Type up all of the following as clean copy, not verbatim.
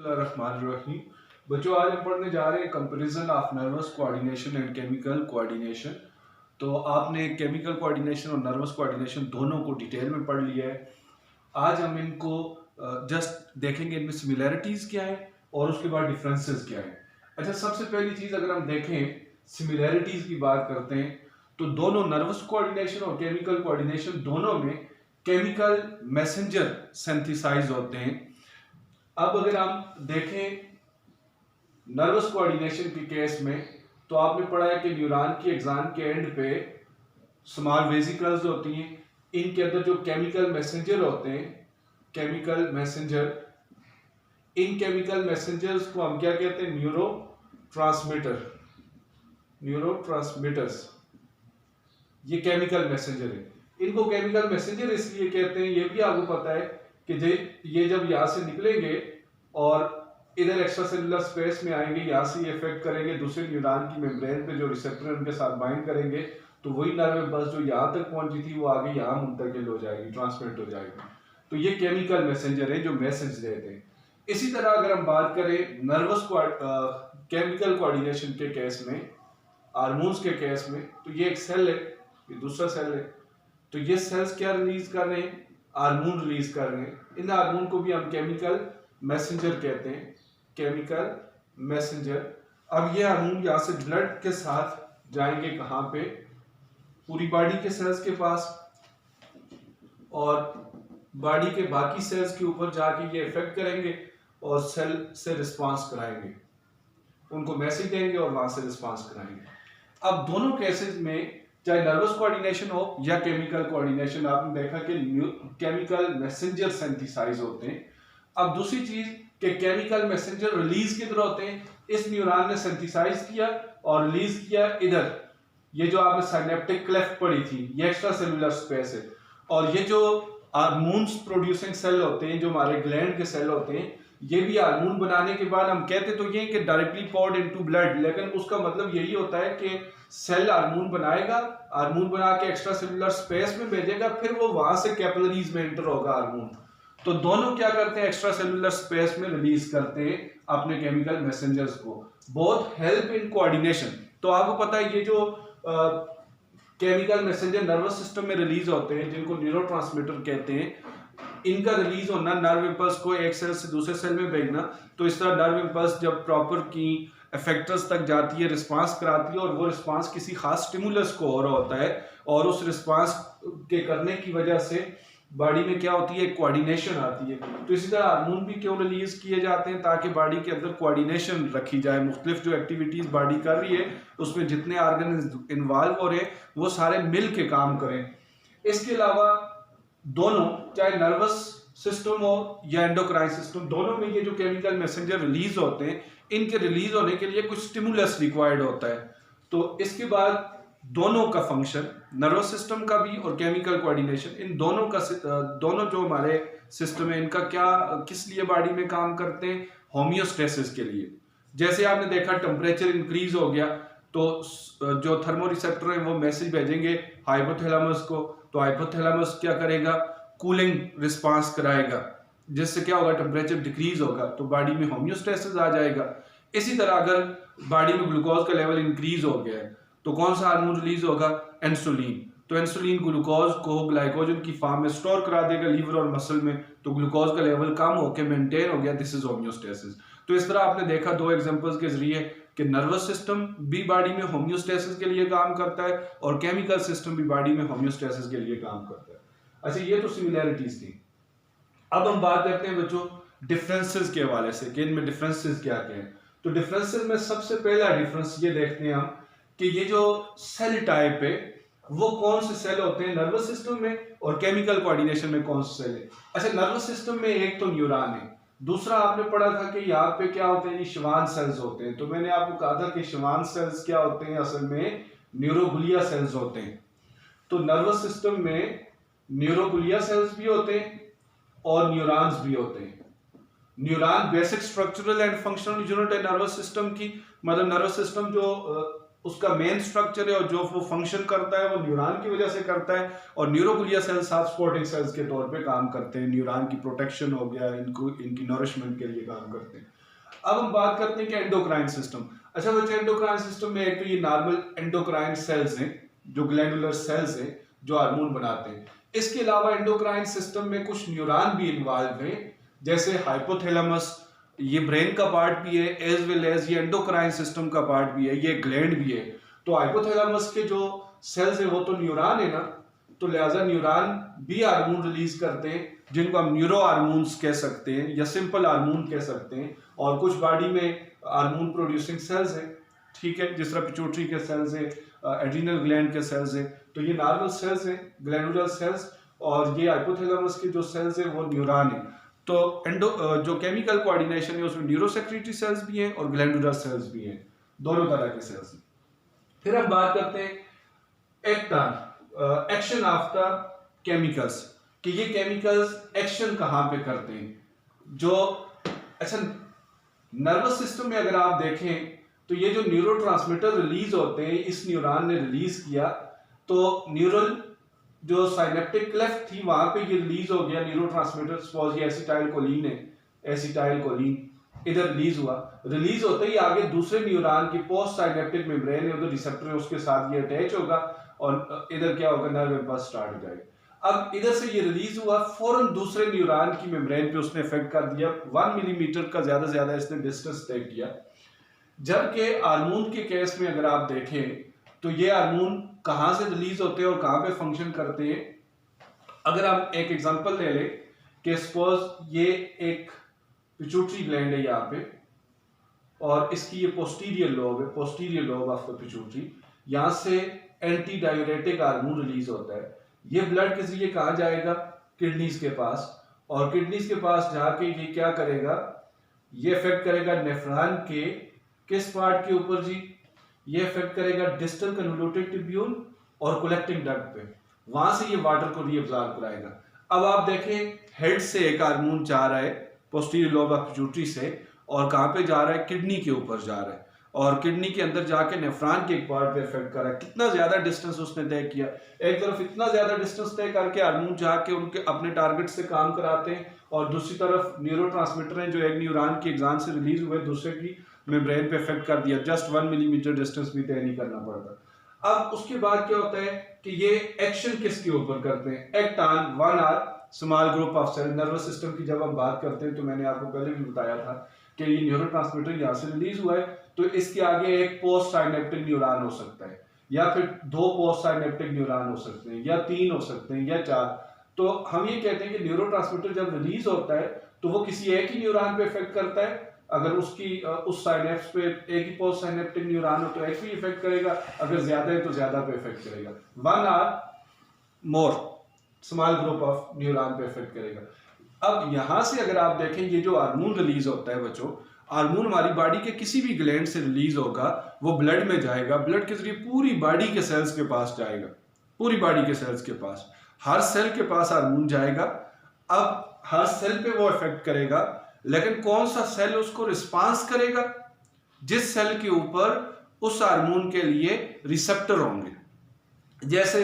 बिस्मिल्लाहिर्रहमानिर्रहीम। बच्चों, आज हम पढ़ने जा रहे हैं comparison of nervous coordination and chemical coordination. तो आपने केमिकल कोऑर्डिनेशन और नर्वस कोऑर्डिनेशन दोनों को डिटेल में पढ़ लिया है। आज हम इनको जस्ट देखेंगे, इनमें सिमिलैरिटीज क्या है और उसके बाद डिफरेंसेस क्या है। अच्छा, सबसे पहली चीज अगर हम देखें, सिमिलैरिटीज की बात करते हैं, तो दोनों नर्वस कोऑर्डिनेशन और केमिकल कोऑर्डिनेशन दोनों में केमिकल मैसेंजर सिंथेसाइज होते हैं। अब अगर हम देखें नर्वस कोऑर्डिनेशन के केस में, तो आपने पढ़ा है कि न्यूरॉन की एक्सान के एंड पे स्मॉल वेसिकल्स होती हैं। इनके अंदर जो केमिकल मैसेंजर होते हैं, केमिकल मैसेंजर, इन केमिकल मैसेंजर्स को हम क्या कहते हैं? Neuro transmitter, neuro transmitters. ये केमिकल मैसेंजर है। इनको केमिकल मैसेंजर इसलिए कहते हैं, ये भी आपको पता है कि ये जब यहाँ से निकलेंगे और इधर एक्स्ट्रा सेलुलर स्पेस में आएंगे, यहाँ से ये इफेक्ट करेंगे दूसरे न्यूरॉन की मेम्ब्रेन पे, जो रिसेप्टर उनके साथ बाइंड करेंगे, तो वही नर्व इम्पल्स जो यहाँ तक पहुंची थी वो आगे यहाँ मुंतकिल हो जाएगी, ट्रांसमिट हो जाएगी। तो ये केमिकल मैसेंजर है जो मैसेज देते हैं। इसी तरह अगर हम बात करें नर्वस केमिकल कोऑर्डिनेशन के केस में, हार्मोन्स के केस में, तो ये एक सेल है, ये दूसरा सेल है। तो ये सेल्स क्या रिलीज कर रहे हैं? हार्मोन रिलीज कर रहे हैं। इन हार्मोन को भी हम केमिकल मैसेंजर कहते हैं, केमिकल मैसेंजर। अब ये हार्मोन यहाँ से ब्लड के साथ जाएंगे कहाँ पे? पूरी बॉडी के सेल्स के पास, और बॉडी के बाकी सेल्स के ऊपर जाके ये इफेक्ट करेंगे और सेल से रिस्पांस कराएंगे, उनको मैसेज देंगे और वहां से रिस्पांस कराएंगे। अब दोनों केसेस में, चाहे नर्वस कोऑर्डिनेशन हो या केमिकल कोऑर्डिनेशन, आपने देखा कि केमिकल मैसेंजर सिंथेसाइज होते हैं। अब दूसरी चीज कि केमिकल मैसेंजर रिलीज किधर होते हैं? इस न्यूरॉन ने सिंथेसाइज किया और रिलीज किया इधर। ये जो आपने साइनेप्टिक क्लेफ्ट पढ़ी थी, ये एक्स्ट्रा सेलुलर स्पेस है। और ये जो हार्मोन्स प्रोड्यूसिंग सेल होते हैं, जो हमारे ग्लैंड के सेल होते हैं, ये भी हार्मोन बनाने के बाद हम कहते तो ये कि डायरेक्टली पोर्ड इनटू ब्लड, लेकिन उसका मतलब यही होता है कि सेल हार्मोन बनाएगा, हार्मोन बना के एक्स्ट्रा सेलुलर स्पेस में भेजेगा, फिर वो वहां से कैपिलरीज में एंटर होगा हार्मोन। तो दोनों क्या करते हैं? एक्स्ट्रा सेलुलर स्पेस में रिलीज करते हैं अपने केमिकल मैसेंजर्स को। Both help in coordination. तो आपको पता है ये जो केमिकल मैसेंजर नर्वस सिस्टम में रिलीज होते हैं, जिनको न्यूरोट्रांसमीटर कहते हैं, इनका रिलीज होना, नर्व इम्पल्स को एक सेल से दूसरे सेल में भेजना, तो इस तरह नर्व इम्पल्स जब प्रॉपर की इफेक्टर्स तक जाती है, रिस्पांस कराती है, और वो रिस्पांस किसी खास स्टिमुलस को हो रहा होता है, और उस रिस्पांस के करने की वजह से बॉडी में क्या होती है? कोऑर्डिनेशन आती है। तो इसी तरह हार्मोन भी क्यों रिलीज किए जाते हैं? ताकि बॉडी के अंदर कोऑर्डिनेशन रखी जाए। मुख्तलिफ जो एक्टिविटीज बॉडी कर रही है, उसमें जितने ऑर्गन इन्वॉल्व हो रहे हैं, वो सारे मिल के काम करें। इसके अलावा दोनों, चाहे नर्वस सिस्टम हो या एंडोक्राइन सिस्टम, दोनों में ये जो केमिकल मैसेंजर रिलीज होते हैं, इनके रिलीज होने के लिए कुछ स्टिमुलस रिक्वायर्ड होता है। तो इसके बाद दोनों का फंक्शन, नर्वस सिस्टम का भी और केमिकल कोऑर्डिनेशन, इन दोनों का, दोनों जो हमारे सिस्टम है, इनका क्या, किस लिए बॉडी में काम करते हैं? होमियोस्टेसिस के लिए। जैसे आपने देखा टेम्परेचर इंक्रीज हो गया, तो जो थर्मो रिसेप्टर है वो मैसेज भेजेंगे हाइपोथैलेमस को, तो हाइपोथैलेमस क्या करेगा? कूलिंग रिस्पांस कराएगा, जिससे क्या होगा? टेम्परेचर डिक्रीज होगा, तो बॉडी में होमियोस्टेसिस आ जाएगा। इसी तरह अगर बॉडी में ग्लूकोज का लेवल इंक्रीज हो गया है, तो कौन सा हार्मोन रिलीज होगा? इंसुलिन। तो इंसुलिन ग्लूकोज को ग्लाइकोजन की फॉर्म में स्टोर करा देगा लीवर और मसल में, तो ग्लूकोज का लेवल कम होकर मेंटेन हो गया। This is homeostasis. तो इस तरह आपने देखा दो एग्जांपल्स के जरिए कि नर्वस सिस्टम भी बॉडी में होमियोस्टेसिस के लिए काम करता है और केमिकल सिस्टम भी बॉडी में होमियोस्टेसिस के लिए काम करता है। अच्छा, ये तो सिमिलैरिटीज थी। अब हम बात करते हैं बच्चों डिफरेंसेस के हवाले से कि इनमें डिफरेंसेस क्या क्या हैं। तो डिफरेंसेस में सबसे पहला डिफरेंस ये देखते हैं हम कि ये जो सेल टाइप है, वो कौन से सेल होते हैं नर्वस सिस्टम में, और केमिकल कोऑर्डिनेशन में कौन से सेल है। अच्छा, नर्वस सिस्टम में एक तो न्यूरॉन है, दूसरा आपने पढ़ा था कि यहाँ पे क्या होते हैं? श्वान सेल्स होते हैं। तो मैंने आपको कहा था कि श्वान सेल्स क्या होते हैं? असल में न्यूरोग्लिया सेल्स होते हैं। तो नर्वस सिस्टम में न्यूरोग्लिया सेल्स भी होते हैं और न्यूरॉन्स भी होते हैं। Neuron basic structural and functional unit है नर्वस सिस्टम की। मतलब नर्वस सिस्टम जो उसका मेन स्ट्रक्चर है और जो वो फंक्शन करता है वो न्यूरॉन की वजह से करता है। और न्यूरोग्लिया सेल्स साथ सपोर्टिंग सेल्स के तौर पे काम करते हैं, न्यूरॉन की प्रोटेक्शन हो गया, इनको इनकी नरिशमेंट के लिए काम करते हैं। अब हम बात करते हैं कि एंडोक्राइन सिस्टम। अच्छा बच्चे, एंडोक्राइन सिस्टम में एक तो ये नॉर्मल एंडोक्राइन सेल्स हैं जो ग्लैंडुलर सेल्स हैं जो हार्मोन बनाते हैं। इसके अलावा एंडोक्राइन सिस्टम में कुछ न्यूरॉन भी इन्वॉल्व हैं, जैसे हाइपोथैलेमस, ये ब्रेन का पार्ट भी है, एज वेल एज ये एंडोक्राइन सिस्टम का पार्ट भी है, ये ग्लैंड भी है। तो हाइपोथैलेमस के जो सेल्स है वो तो न्यूरॉन है ना, तो लिहाजा न्यूरॉन भी हार्मोन रिलीज करते हैं जिनको हम न्यूरो हार्मोन्स कह सकते हैं या सिंपल हार्मोन कह सकते हैं। और कुछ बॉडी में हार्मोन प्रोड्यूसिंग सेल्स हैं, ठीक है, जिस तरह पिट्यूटरी के सेल्स हैं, एड्रीनल ग्लैंड के सेल्स हैं, तो ये नॉर्मल सेल्स हैं, ग्लैंडुलर सेल्स। और ये हाइपोथैलेमस के जो सेल्स हैं वो न्यूरॉन है। तो जो केमिकल कोऑर्डिनेशन है उसमें न्यूरोसेक्रेटरी सेल्स भी हैं और ग्लैंडुलर सेल्स भी हैं, दोनों तरह के सेल्स हैं। फिर हम बात करते हैं एक्शन ऑफ द केमिकल्स, कि ये केमिकल्स एक्शन कहाँ पे करते हैं। जो अच्छा, नर्वस सिस्टम में अगर आप देखें तो ये जो न्यूरोट्रांसमीटर रिलीज होते हैं, इस न्यूरॉन ने रिलीज किया तो न्यूरल जो साइनेप्टिक क्लेफ्ट थी वहां पे ये रिलीज हो गया न्यूरोट्रांसमीटर। सपोज ये एसिटाइल कोलिन है, एसिटाइल कोलिन इधर रिलीज हुआ, रिलीज होते ही आगे दूसरे न्यूरॉन की पोस्ट साइनेप्टिक मेम्ब्रेन है, उधर रिसेप्टर है, उसके साथ ये अटैच होगा और इधर क्या होगा, नर्व इम्पल्स स्टार्ट हो जाएगा। अब इधर से ये रिलीज हुआ, फौरन दूसरे न्यूरॉन की मेम्ब्रेन पे उसने इफेक्ट कर दिया, 1 मिलीमीटर का ज्यादा से ज्यादा इसने डिस्टेंस तय किया। जबकि हार्मोन के केस में अगर आप देखें तो ये हार्मोन कहां से रिलीज होते हैं और कहां पे फंक्शन करते हैं। अगर हम एक एग्जांपल ले लें कि सपोज ये एक पिट्यूटरी ग्लैंड है यहाँ पे और इसकी ये पोस्टीरियर लोब है, posterior lobe of the pituitary, यहां से एंटी डाययूरेटिक हार्मोन रिलीज होता है। ये ब्लड के जरिए कहां जाएगा, किडनीज के पास, और किडनीज के पास जाके ये क्या करेगा, ये इफेक्ट करेगा नेफ्रॉन के किस पार्ट के ऊपर जी, ये इफेक्ट करेगा डिस्टल कन्वोल्यूटेड ट्यूब्यूल और कलेक्टिंग डक्ट पे, वहां से ये वाटर को रीअब्सॉर्ब कराएगा। अब आप देखें हेड से एक हार्मोन जा रहा है पोस्टीरियर लोब ऑफ पिट्यूटरी से और कहां पे जा रहा है, किडनी के ऊपर जा रहा है और किडनी के अंदर जाके नेफ्रॉन के एक पार्ट पे इफेक्ट कर रहा है। कितना ज्यादा डिस्टेंस उसने तय किया, एक तरफ इतना ज्यादा डिस्टेंस तय करके हार्मोन जाके उनके अपने टारगेट से काम कराते हैं और दूसरी तरफ न्यूरोट्रांसमीटर हैं जो एक न्यूरॉन की एग्जान से रिलीज हुए दूसरे की मेम्ब्रेन पे इफेक्ट कर दिया, जस्ट 1 मिलीमीटर डिस्टेंस भी तय नहीं करना पड़ता। अब उसके बाद क्या होता है कि ये एक्शन किसके ऊपर करते हैं, act on 1 or small group of cell. Nervous system की जब हम बात करते हैं तो मैंने आपको पहले भी बताया था कि ये न्यूरोट्रांसमीटर यहाँ से रिलीज हुआ है तो इसके आगे एक पोस्ट साइनेप्टिक न्यूरॉन हो सकता है या फिर 2 पोस्ट साइनेप्टिक न्यूरॉन हो सकते हैं या 3 हो सकते हैं या 4। तो हम ये कहते हैं कि न्यूरोट्रांसमीटर जब रिलीज होता है तो वो किसी एक ही न्यूरॉन पे इफेक्ट करता है। अगर उसकी उस साइनेप्स पे एक ही पोस्ट साइनेप्टिक न्यूरॉन हो तो एक भी इफेक्ट करेगा, अगर ज्यादा है तो ज्यादा पे इफेक्ट करेगा। 1 or more small group of neuron पे इफेक्ट करेगा। अब यहां से अगर आप देखें ये जो हार्मोन रिलीज होता है बच्चों, हार्मोन हमारी बॉडी के किसी भी ग्लैंड से रिलीज होगा, वो ब्लड में जाएगा, ब्लड के जरिए पूरी बॉडी के सेल्स के पास जाएगा, पूरी बॉडी के सेल्स के पास, हर सेल के पास हार्मोन जाएगा। अब हर सेल पे वो इफेक्ट करेगा, लेकिन कौन सा सेल उसको रिस्पांस करेगा, जिस सेल के ऊपर उस हार्मोन के लिए रिसेप्टर होंगे। जैसे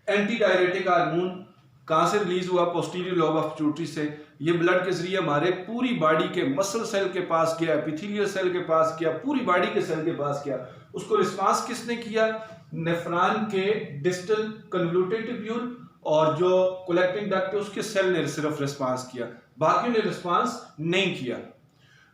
एंटी डायरेटिक हार्मोन कहां से रिलीज हुआ, पोस्टीरियर लोब ऑफ पिट्यूटरी से, ये ब्लड के जरिए हमारे पूरी बॉडी के मसल सेल के पास गया, एपिथेलियल सेल के पास गया, पूरी बॉडी के सेल के पास गया। उसको रिस्पांस किसने किया, नेफ्रॉन के डिस्टल कन्वोल्यूटेड ट्यूब्यूल और जो कलेक्टिंग डक्ट है उसके सेल ने सिर्फ रिस्पांस किया, बाकी ने रिस्पांस नहीं किया।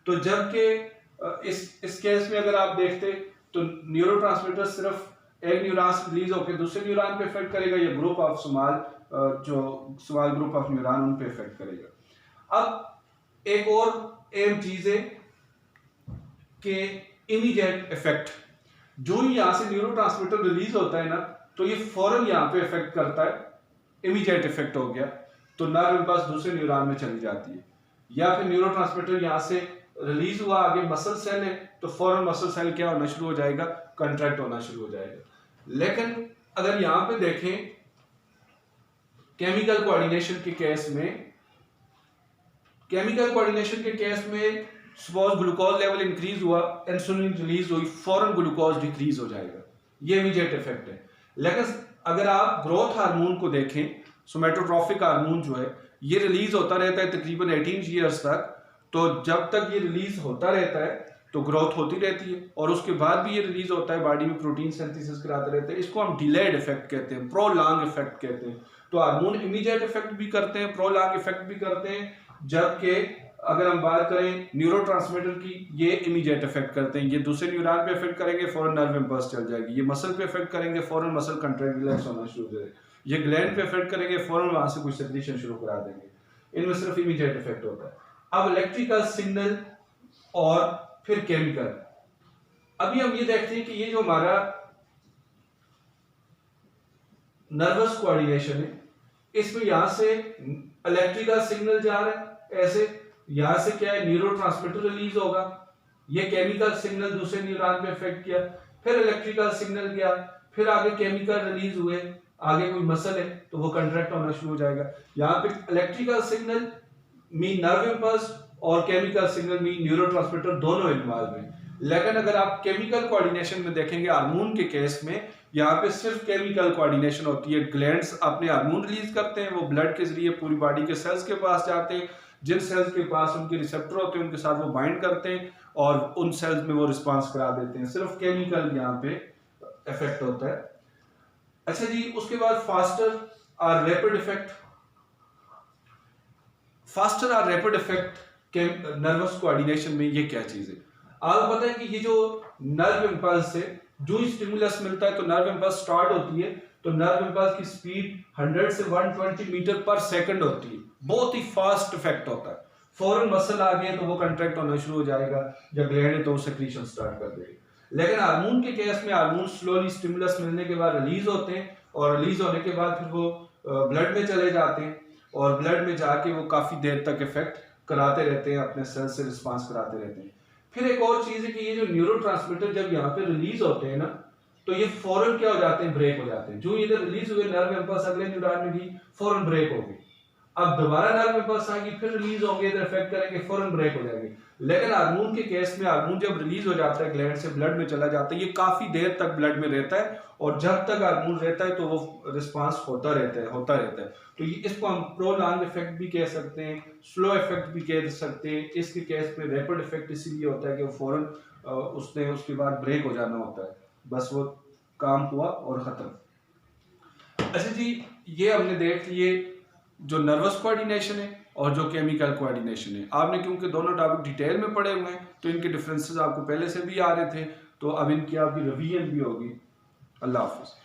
तो जबकि इस केस में अगर आप देखते तो न्यूरोट्रांसमीटर सिर्फ एक न्यूरॉन से रिलीज होकर दूसरे न्यूरॉन पे इफेक्ट करेगा, या group of small group of neuron उन पे इफेक्ट करेगा। अब एक और अहम चीज है कि इमीडिएट इफेक्ट, जो ही यहां से न्यूरोट्रांसमीटर रिलीज होता है ना तो ये फौरन यहां पे इफेक्ट करता है, इमीडिएट इफेक्ट हो गया तो नर्व इम्पल्स दूसरे न्यूरॉन में चली जाती है। या फिर न्यूरोट्रांसमीटर यहां से रिलीज हुआ, आगे मसल सेल है तो फौरन मसल सेल क्या होना शुरू हो जाएगा, कंट्रैक्ट होना शुरू हो जाएगा। लेकिन अगर यहां पे देखें केमिकल कोऑर्डिनेशन के केस में, केमिकल कोऑर्डिनेशन के केस में सपोज ग्लूकोज लेवल इंक्रीज हुआ, इंसुलिन रिलीज हुई, फौरन ग्लूकोज डिक्रीज हो जाएगा। ये इमीडिएट इफेक्ट है। लेकिन अगर आप ग्रोथ हार्मोन को देखें, सोमैटोट्रॉफिक हार्मोन जो है ये रिलीज होता रहता है तकरीबन 18 ईयर्स तक। तो जब तक ये रिलीज होता रहता है तो ग्रोथ होती रहती है, और उसके बाद भी ये रिलीज होता है, बॉडी में प्रोटीन सिंथेसिस कराते रहते हैं। इसको हम डिलेड इफेक्ट कहते हैं, प्रोलॉन्ग इफेक्ट कहते हैं। तो हार्मोन इमीडिएट इफेक्ट भी करते हैं, प्रोलॉन्ग इफेक्ट भी करते हैं, जबकि अगर हम बात करें न्यूरोट्रांसमीटर की, ये इमीडिएट इफेक्ट करते हैं। ये दूसरे न्यूरॉन पे इफेक्ट करेंगे, फौरन नर्व इंपल्स चल जाएगी। ये मसल पे इफेक्ट करेंगे, फौरन मसल कंट्रैक्ट रिलैक्स होना शुरू हो जाएगा। ये ग्लैंड पे इफेक्ट करेंगे, फौरन वहां से कुछ सेक्रीशन शुरू करा देंगे। इनमें सिर्फ इमीडिएट इफेक्ट होता है। अब इलेक्ट्रिकल सिग्नल और फिर केमिकल। अभी हम ये देखते हैं कि ये जो हमारा नर्वस कोऑर्डिनेशन है, इसमें यहां से इलेक्ट्रिकल सिग्नल जा रहा है, ऐसे यहां से क्या है न्यूरोट्रांसमीटर रिलीज होगा, ये केमिकल सिग्नल दूसरे न्यूरॉन पे इफेक्ट किया, फिर इलेक्ट्रिकल सिग्नल गया, फिर आगे केमिकल रिलीज हुए, आगे कोई मसल है तो वो कंट्रैक्ट होना शुरू हो जाएगा। यहाँ पे electrical signal mean nerve impulse और केमिकल सिग्नल मीन न्यूरोट्रांसमीटर दोनों इन्वॉल्व हैं। लेकिन अगर आप केमिकल कोऑर्डिनेशन में देखेंगे हार्मोन के केस में, यहाँ पे सिर्फ केमिकल कोऑर्डिनेशन होती है। ग्लैंड्स अपने हार्मोन रिलीज करते हैं, वो ब्लड के जरिए पूरी बॉडी के सेल्स के पास जाते हैं, जिन सेल्स के पास उनके रिसेप्टर होते हैं उनके साथ वो बाइंड करते हैं और उन सेल्स में वो रिस्पांस करा देते हैं। सिर्फ केमिकल यहाँ पे इफेक्ट होता है। अच्छा जी, उसके बाद फास्टर और रैपिड इफेक्ट। फास्टर और रैपिड इफेक्ट के नर्वस कोऑर्डिनेशन में ये क्या चीज है? आपको पता है कि ये जो नर्व इंपल्स है, जो स्टिमुलस मिलता है तो नर्व इंपल्स स्टार्ट होती है, तो नर्व इंपल्स की स्पीड 100 से 120 मीटर पर सेकंड होती है। बहुत ही फास्ट इफेक्ट होता है। फौरन मसल आ गए तो वो कंट्रैक्ट होना शुरू हो जाएगा, जब ग्लैंड है तो वो सेक्रीशन स्टार्ट कर देगी। लेकिन हार्मोन के केस में हार्मोन स्लोली स्टिमुलस मिलने के बाद रिलीज होते हैं, और रिलीज होने के बाद फिर वो ब्लड में चले जाते हैं, और ब्लड में जाके वो काफी देर तक इफेक्ट कराते रहते हैं, अपने सेल से रिस्पांस कराते रहते हैं। फिर एक और चीज है कि ये जो न्यूरोट्रांसमीटर जब यहाँ पे रिलीज होते हैं ना, तो ये फौरन क्या हो जाते हैं, ब्रेक हो जाते हैं। जो इधर रिलीज हुए नर्व इंपल्स अगले न्यूरॉन में भी फौरन ब्रेक हो गई। अब दोबारा नर्व इंपल्स आएगी, फिर रिलीज होंगे, इधर इफेक्ट करेंगे, फौरन ब्रेक हो जाएंगे। लेकिन हार्मोन के केस में हार्मोन जब रिलीज हो जाता है ग्लैंड से, ब्लड में चला जाता है, ये काफी देर तक ब्लड में रहता है, और जब तक हार्मोन रहता है तो वो रिस्पांस होता रहता है। तो ये इसको हम प्रोलॉन्ग इफेक्ट भी कह सकते हैं, स्लो इफेक्ट भी कह सकते हैं। इसके केस में रैपिड इफेक्ट इसीलिए होता है कि वो फौरन उसने उसके बाद ब्रेक हो जाना होता है, बस वो काम हुआ और खत्म। अच्छा जी, ये हमने देख लिए जो नर्वस कोऑर्डिनेशन है और जो केमिकल कोऑर्डिनेशन है। आपने क्योंकि दोनों टॉपिक डिटेल में पढ़े हुए हैं तो इनके डिफरेंसेस आपको पहले से भी आ रहे थे, तो अब इनकी आपकी रिवीजन भी होगी। अल्लाह हाफिज़।